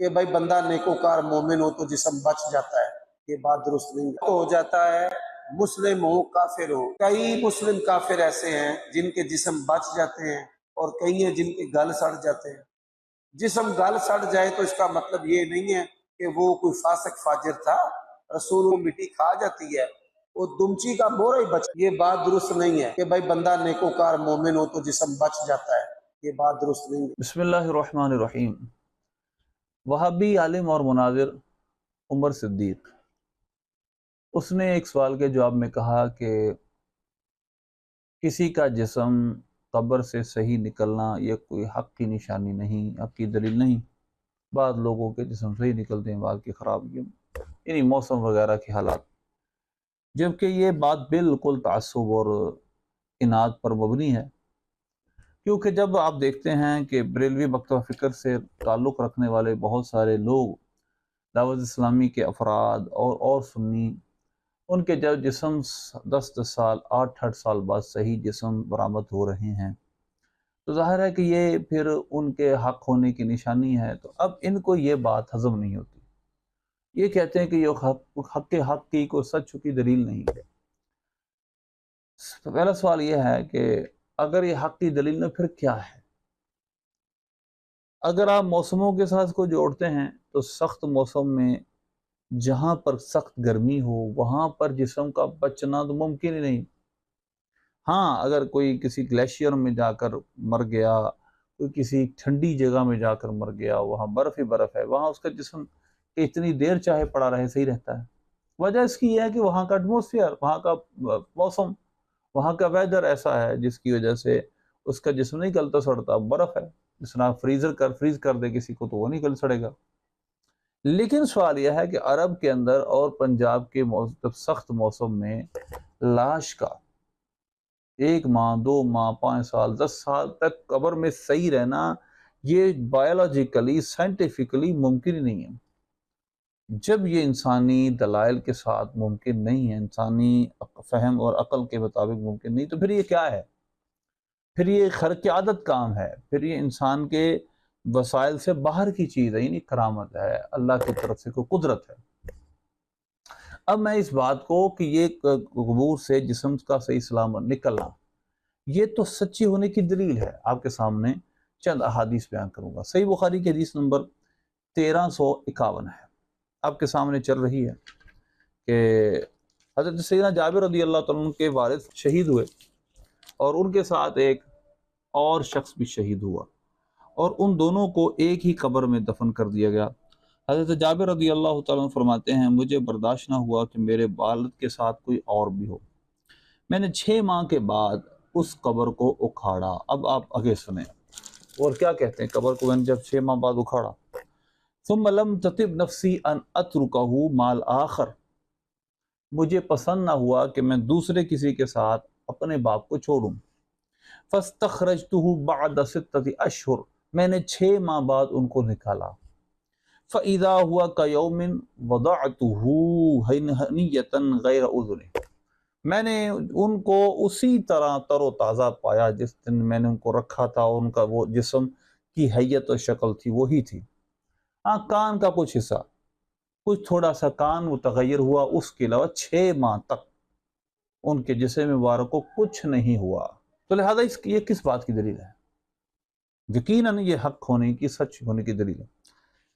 کہ بھائی بندہ نیکوکار مومن ہو تو جسم بچ جاتا ہے، یہ بات درست نہیں ہو جاتا ہے۔ مسلم ہو کافر ہو، کئی مسلم کافر ایسے ہیں جن کے جسم بچ جاتے ہیں اور کئی ہیں جن کے گل سڑ جاتے ہیں۔ جسم گل سڑ جائے تو اس کا مطلب یہ نہیں ہے کہ وہ کوئی فاسق فاجر تھا، رسول کو مٹی کھا جاتی ہے، وہ دمچی کا بورا ہی بچ، یہ بات درست نہیں ہے کہ بھائی بندہ نیکوکار مومن ہو تو جسم بچ جاتا ہے، یہ بات درست نہیں ہے۔ بسم اللہ الرحمن الرحیم۔ وہابی عالم اور مناظر عمر صدیق، اس نے ایک سوال کے جواب میں کہا کہ کسی کا جسم قبر سے صحیح نکلنا یہ کوئی حق کی نشانی نہیں، حق کی دلیل نہیں۔ بعض لوگوں کے جسم صحیح نکلتے ہیں، بعض کی خراب، یعنی موسم وغیرہ کے حالات، جبکہ یہ بات بالکل تعصب اور اناد پر مبنی ہے۔ کیونکہ جب آپ دیکھتے ہیں کہ بریلوی مکتبہ فکر سے تعلق رکھنے والے بہت سارے لوگ، دعوت اسلامی کے افراد اور سنی، ان کے جب جسم 10 سال 8 سال بعد صحیح جسم برآمد ہو رہے ہیں تو ظاہر ہے کہ یہ پھر ان کے حق ہونے کی نشانی ہے۔ تو اب ان کو یہ بات ہضم نہیں ہوتی، یہ کہتے ہیں کہ یہ حق کی کوئی سچ کی دلیل نہیں ہے۔ پہلا سوال یہ ہے کہ اگر یہ حق کی دلیل نہ پھر کیا ہے؟ اگر آپ موسموں کے ساتھ کو جوڑتے ہیں تو سخت موسم میں جہاں پر سخت گرمی ہو وہاں پر جسم کا بچنا تو ممکن ہی نہیں۔ ہاں، اگر کوئی کسی گلیشیئر میں جا کر مر گیا، کوئی کسی ٹھنڈی جگہ میں جا کر مر گیا، وہاں برف ہی برف ہے، وہاں اس کا جسم اتنی دیر چاہے پڑا رہے صحیح رہتا ہے۔ وجہ اس کی یہ ہے کہ وہاں کا ایٹماسفیئر، وہاں کا موسم، وہاں کا ویدر ایسا ہے جس کی وجہ سے اس کا جسم نہیں گلتا سڑتا، برف ہے، جس طرح فریز کر دے کسی کو تو وہ نہیں گل سڑے گا۔ لیکن سوال یہ ہے کہ عرب کے اندر اور پنجاب کے سخت موسم میں لاش کا 1 ماہ 2 ماہ 5 سال 10 سال تک قبر میں صحیح رہنا یہ بایولوجیکلی سائنٹیفکلی ممکن ہی نہیں ہے۔ جب یہ انسانی دلائل کے ساتھ ممکن نہیں ہے، انسانی فہم اور عقل کے مطابق ممکن نہیں، تو پھر یہ کیا ہے؟ پھر یہ خرق عادت کام ہے، پھر یہ انسان کے وسائل سے باہر کی چیز ہے، یعنی کرامت ہے، اللہ کی طرف سے کوئی قدرت ہے۔ اب میں اس بات کو کہ یہ قبور سے جسم کا صحیح سلامت نکلنا یہ تو سچی ہونے کی دلیل ہے، آپ کے سامنے چند احادیث بیان کروں گا۔ صحیح بخاری کی حدیث نمبر 1351 ہے، آپ کے سامنے چل رہی ہے کہ حضرت سیدنا جابر رضی اللہ تعالیٰ عنہ کے والد شہید ہوئے اور ان کے ساتھ ایک اور شخص بھی شہید ہوا، اور ان دونوں کو ایک ہی قبر میں دفن کر دیا گیا۔ حضرت جابر رضی اللہ تعالیٰ عنہ فرماتے ہیں مجھے برداشت نہ ہوا کہ میرے والد کے ساتھ کوئی اور بھی ہو، میں نے 6 ماہ کے بعد اس قبر کو اکھاڑا۔ اب آپ آگے سنیں اور کیا کہتے ہیں، قبر کو میں نے جب 6 ماہ بعد اکھاڑا، ثم لم تطب نفسی ان اترکہ مال آخر، مجھے پسند نہ ہوا کہ میں دوسرے کسی کے ساتھ اپنے باپ کو چھوڑوں، فاستخرجتہ بعد 6 اشہر، میں نے 6 ماہ بعد ان کو نکالا، فَإِذَا هُوَ كَيَوْمٍ وَضَعْتُهُ هَنِيَّةً غَيْرَ أُذْنٍ، میں نے ان کو اسی طرح تر و تازہ پایا جس دن میں نے ان کو رکھا تھا، اور ان کا وہ جسم کی حیت و شکل تھی وہی تھی۔ ہاں، کان کا کچھ حصہ، کچھ تھوڑا سا کان متغیر ہوا، اس کے علاوہ 6 ماہ تک ان کے جسم مبارک کو کچھ نہیں ہوا۔ تو لہذا یہ کس بات کی دلیل ہے؟ یقیناً یہ حق ہونے کی، سچ ہونے کی دلیل ہے۔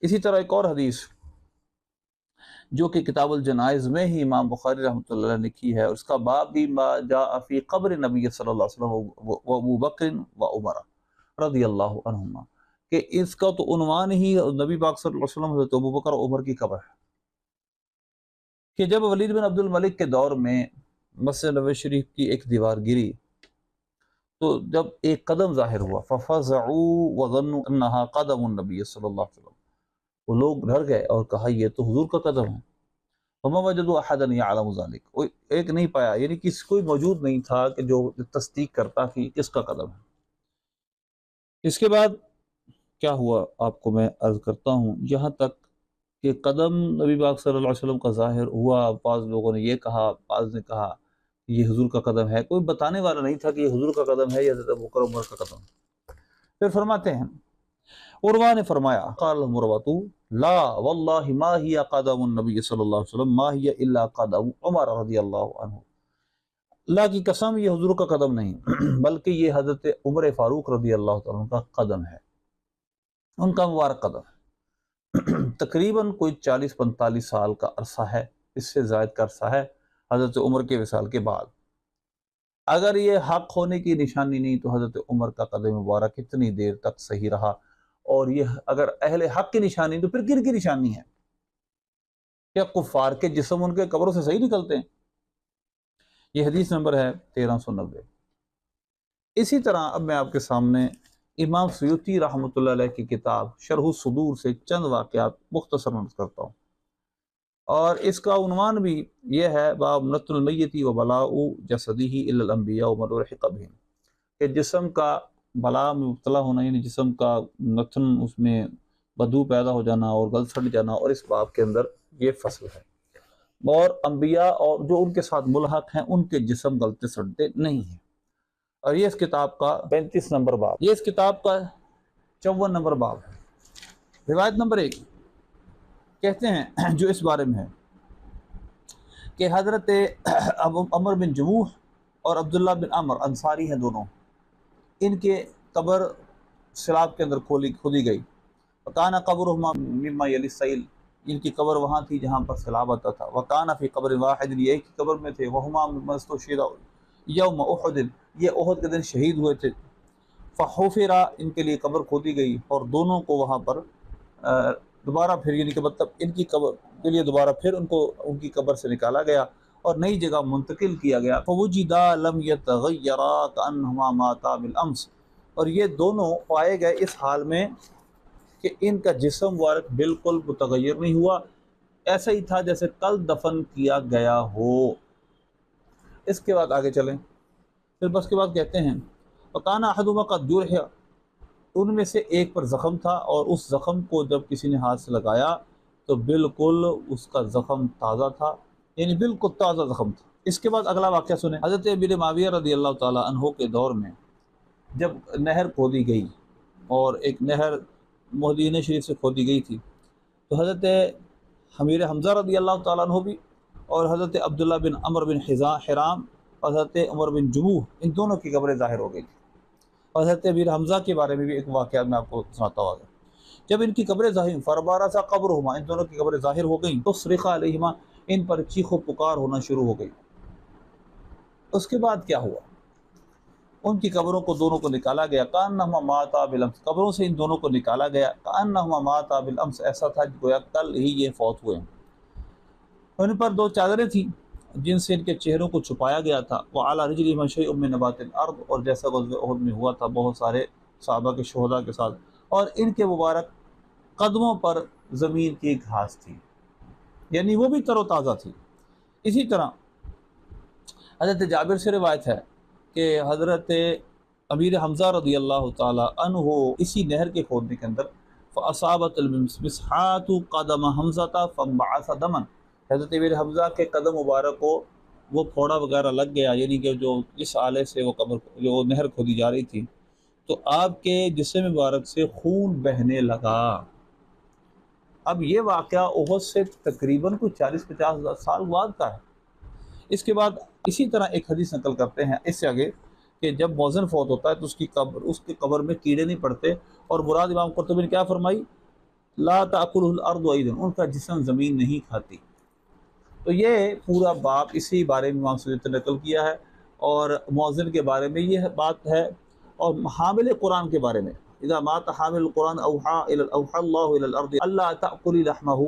اسی طرح ایک اور حدیث جو کہ کتاب الجنائز میں ہی امام بخاری رحمۃ اللہ علیہ نے کی ہے، اس کا باب بھی ما جاء فی قبر نبی صلی اللہ علیہ وسلم و ابو بکر و عمر رضی اللہ عنہما، کہ اس کا تو عنوان ہی نبی پاک صلی اللہ علیہ وسلم، حضرت ابو بکر و عمر کی قبر ہے، کہ جب ولید بن عبد الملک کے دور میں مسجد نبوی شریف کی ایک دیوار گری تو جب ایک قدم ظاہر ہوا، ففزعوا وظنوا انہا قدم النبی صلی اللہ علیہ وسلم، وہ لوگ ڈر گئے اور کہا یہ تو حضور کا قدم ہے۔ وما وجدوا احدا يعلم ذلك، ایک نہیں پایا، یعنی کسی کوئی موجود نہیں تھا کہ جو تصدیق کرتا کہ کس کا قدم ہے۔ اس کے بعد کیا ہوا آپ کو میں عرض کرتا ہوں، یہاں تک کہ قدم نبی پاک صلی اللہ علیہ وسلم کا ظاہر ہوا، بعض لوگوں نے یہ کہا، بعض نے کہا یہ حضور کا قدم ہے، کوئی بتانے والا نہیں تھا کہ یہ حضور کا قدم ہے یا حضرت ابو بکر عمر کا قدم ہے۔ پھر فرماتے ہیں عروہ نے فرمایا قال لهم عروہ لا واللہ ما ہی قدم النبی صلی اللہ علیہ وسلم ما ہی الا قدم عمر رضی اللہ عنہ، اللہ کی قسم یہ حضور کا قدم نہیں بلکہ یہ حضرت عمر فاروق رضی اللہ تعالیٰ عنہ کا قدم ہے، ان کا مبارک قدم ہے۔ تقریباً کوئی 40-45 سال کا عرصہ ہے، اس سے زائد کا عرصہ ہے حضرت عمر کے وصال کے بعد۔ اگر یہ حق ہونے کی نشانی نہیں تو حضرت عمر کا قدم مبارک اتنی دیر تک صحیح رہا، اور یہ اگر اہل حق کی نشانی تو پھر کن کی نشانی ہے؟ کیا کفار کے جسم ان کے قبروں سے صحیح نکلتے ہیں؟ یہ حدیث نمبر ہے 1390۔ اسی طرح اب میں آپ کے سامنے امام سیوطی رحمۃ اللہ علیہ کی کتاب شرح الصدور سے چند واقعات مختصر نقل کرتا ہوں، اور اس کا عنوان بھی یہ ہے باب نتن المیت و بلاء جسدہ الی الانبیاء ومن الحق بہم، کہ جسم کا بلا میں مبتلا ہونا، یعنی جسم کا نتن، اس میں بدبو پیدا ہو جانا اور گل سڑ جانا، اور اس باب کے اندر یہ فصل ہے، اور انبیاء اور جو ان کے ساتھ ملحق ہیں ان کے جسم گلتے سڑتے نہیں ہیں۔ اور یہ اس کتاب کا 35 نمبر باب، یہ اس کتاب کا 54 نمبر باب ہے۔ روایت نمبر 1 کہتے ہیں جو اس بارے میں ہے کہ حضرت عمر بن جموح اور عبداللہ بن عمر انصاری ہیں دونوں، ان کے قبر سیلاب کے اندر کھودی گئی، وکانا قبرہما مما یلی السیل، ان کی قبر وہاں تھی جہاں پر سیلاب آتا تھا، وکانا فی قبر واحد، یہ ایک ہی قبر میں تھے، وہما مما استشہدا یوم احد، یہ احد کے دن شہید ہوئے تھے، فحفرا، ان کے لیے قبر کھودی گئی، اور دونوں کو وہاں پر دوبارہ پھر، یعنی کہ مطلب ان کی قبر کے لیے دوبارہ پھر ان کو ان کی قبر سے نکالا گیا اور نئی جگہ منتقل کیا گیا، فوجدا لم یتغیرا کانہما ماتا بالامس، اور یہ دونوں پائے گئے اس حال میں کہ ان کا جسم مبارک بالکل متغیر نہیں ہوا، ایسا ہی تھا جیسے کل دفن کیا گیا ہو۔ اس کے بعد آگے چلیں، پھر بس کے بعد کہتے ہیں وکانا احدہما قد جرح، ان میں سے ایک پر زخم تھا، اور اس زخم کو جب کسی نے ہاتھ سے لگایا تو بالکل اس کا زخم تازہ تھا، یعنی بالکل تازہ زخم تھا۔ اس کے بعد اگلا واقعہ سنیں، حضرت امیر معاویہ رضی اللہ تعالیٰ عنہ کے دور میں جب نہر کھودی گئی، اور ایک نہر مدینہ شریف سے کھودی گئی تھی، تو حضرت امیر حمزہ رضی اللہ تعالیٰ عنہ بھی، اور حضرت عبداللہ بن عمر بن حرام اور حضرت عمر بن جموح، ان دونوں کی قبریں ظاہر ہو گئی تھی۔ اور حضرت امیر حمزہ کے بارے میں بھی ایک واقعہ میں آپ کو سناتا ہوں۔ جب ان کی قبریں ظاہر فربارہ سا قبرہما، ان دونوں کی قبریں ظاہر ہو گئیں، تو صرخ علیہما، ان پر چیخ و پکار ہونا شروع ہو گئی۔ اس کے بعد کیا ہوا؟ ان کی قبروں کو دونوں کو نکالا گیا، کانہما ماتا بالامس، قبروں سے ان دونوں کو نکالا گیا، کانہما ماتا بالامس، ایسا تھا گویا کل ہی یہ فوت ہوئے۔ ان پر 2 چادریں تھیں جن سے ان کے چہروں کو چھپایا گیا تھا، وعلی رجلہما شیء من نبات الارض، اور جیسا غزوہ احد میں ہوا تھا بہت سارے صحابہ کے شہداء کے ساتھ، اور ان کے مبارک قدموں پر زمین کی گھاس تھی، یعنی وہ بھی تر و تازہ تھی۔ اسی طرح حضرت جابر سے روایت ہے کہ حضرت امیر حمزہ رضی اللہ تعالی عنہ اسی نہر کے کھودنے کے اندر فاصابت المسحات قدم حمزہ فانبعث دما، حضرت امیر حمزہ کے قدم مبارک کو وہ پھوڑا وغیرہ لگ گیا، یعنی کہ جو جس آلے سے وہ قبر جو نہر کھودی جا رہی تھی، تو آپ کے جسم مبارک سے خون بہنے لگا۔ اب یہ واقعہ احد سے تقریباً کوئی 40-50 سال بعد کا ہے۔ اس کے بعد اسی طرح ایک حدیث نقل کرتے ہیں اس سے آگے کہ جب مؤذن فوت ہوتا ہے تو اس کی قبر میں کیڑے نہیں پڑتے، اور مراد امام قرطبی نے کیا فرمائی؟ لا تأکلہ الارض ایضا، ان کا جسم زمین نہیں کھاتی۔ تو یہ پورا باب اسی بارے میں امام سیوطی نے نقل کیا ہے، اور مؤذن کے بارے میں یہ بات ہے، اور حامل قرآن کے بارے میں اذا مات حامل القرآن اوحى اللہ الى الارض اللہ تأکلی لحمہ،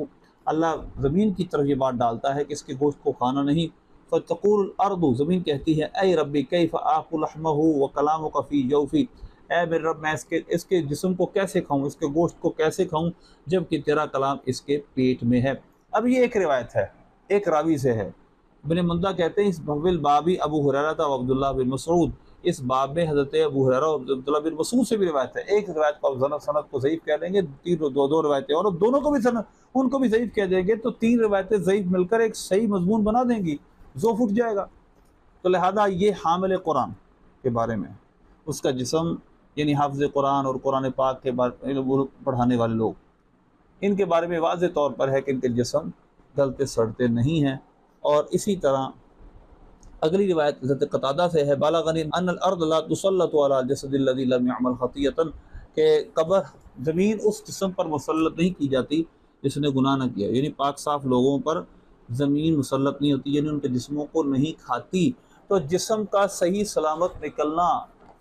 اللہ زمین کی طرف یہ بات ڈالتا ہے کہ اس کے گوشت کو کھانا نہیں، فتقول الارض، زمین کہتی ہے اے ربی کیف آکل لحمہ وکلامک فی جوفی، اے میرے رب میں اس کے جسم کو کیسے کھاؤں، اس کے گوشت کو کیسے کھاؤں جب کہ تیرا کلام اس کے پیٹ میں ہے۔ اب یہ ایک روایت ہے، ایک راوی سے ہے۔ ابن مندہ کہتے ہیں اس بابی ابو ہریرہ و عبداللہ بن مسعود، اس باب میں حضرت ابو ہریرہ اور عبداللہ بن مسعود سے بھی روایت ہے۔ ایک روایت کو سند کو ضعیف کہہ دیں گے، دو روایتیں، اور دونوں کو بھی ان کو بھی ضعیف کہہ دیں گے، تو 3 روایتیں ضعیف مل کر ایک صحیح مضمون بنا دیں گی، ذوف اٹھ جائے گا۔ تو لہذا یہ حامل قرآن کے بارے میں، اس کا جسم یعنی حافظ قرآن اور قرآن پاک کے بارے پڑھانے والے لوگ، ان کے بارے میں واضح طور پر ہے کہ ان کے جسم گلتے سڑتے نہیں ہیں۔ اور اسی طرح اگلی روایت حضرت قتادہ سے ہے، بالغنی ان الارض لا تسلط علی الجسد الذی لم يعمل خطیۃ، کہ قبر زمین اس جسم پر مسلط نہیں کی جاتی جس نے گناہ نہ کیا، یعنی پاک صاف لوگوں پر زمین مسلط نہیں ہوتی، یعنی ان کے جسموں کو نہیں کھاتی۔ تو جسم کا صحیح سلامت نکلنا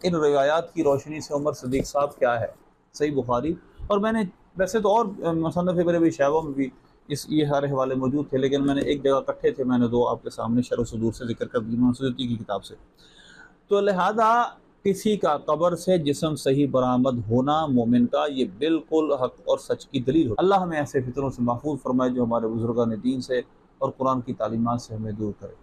ان روایات کی روشنی سے عمر صدیق صاحب کیا ہے، صحیح بخاری۔ اور میں نے ویسے تو اور مصنف ابن ابی شیبہ میں بھی یہ سارے حوالے موجود تھے، لیکن میں نے ایک جگہ اکٹھے تھے، میں نے دو آپ کے سامنے شرح صدور سے ذکر کر دی، امام سیوطی کی کتاب سے۔ تو لہذا کسی کا قبر سے جسم صحیح برآمد ہونا مومن کا یہ بالکل حق اور سچ کی دلیل ہو۔ اللہ ہمیں ایسے فتنوں سے محفوظ فرمائے جو ہمارے بزرگان دین سے اور قرآن کی تعلیمات سے ہمیں دور کرے۔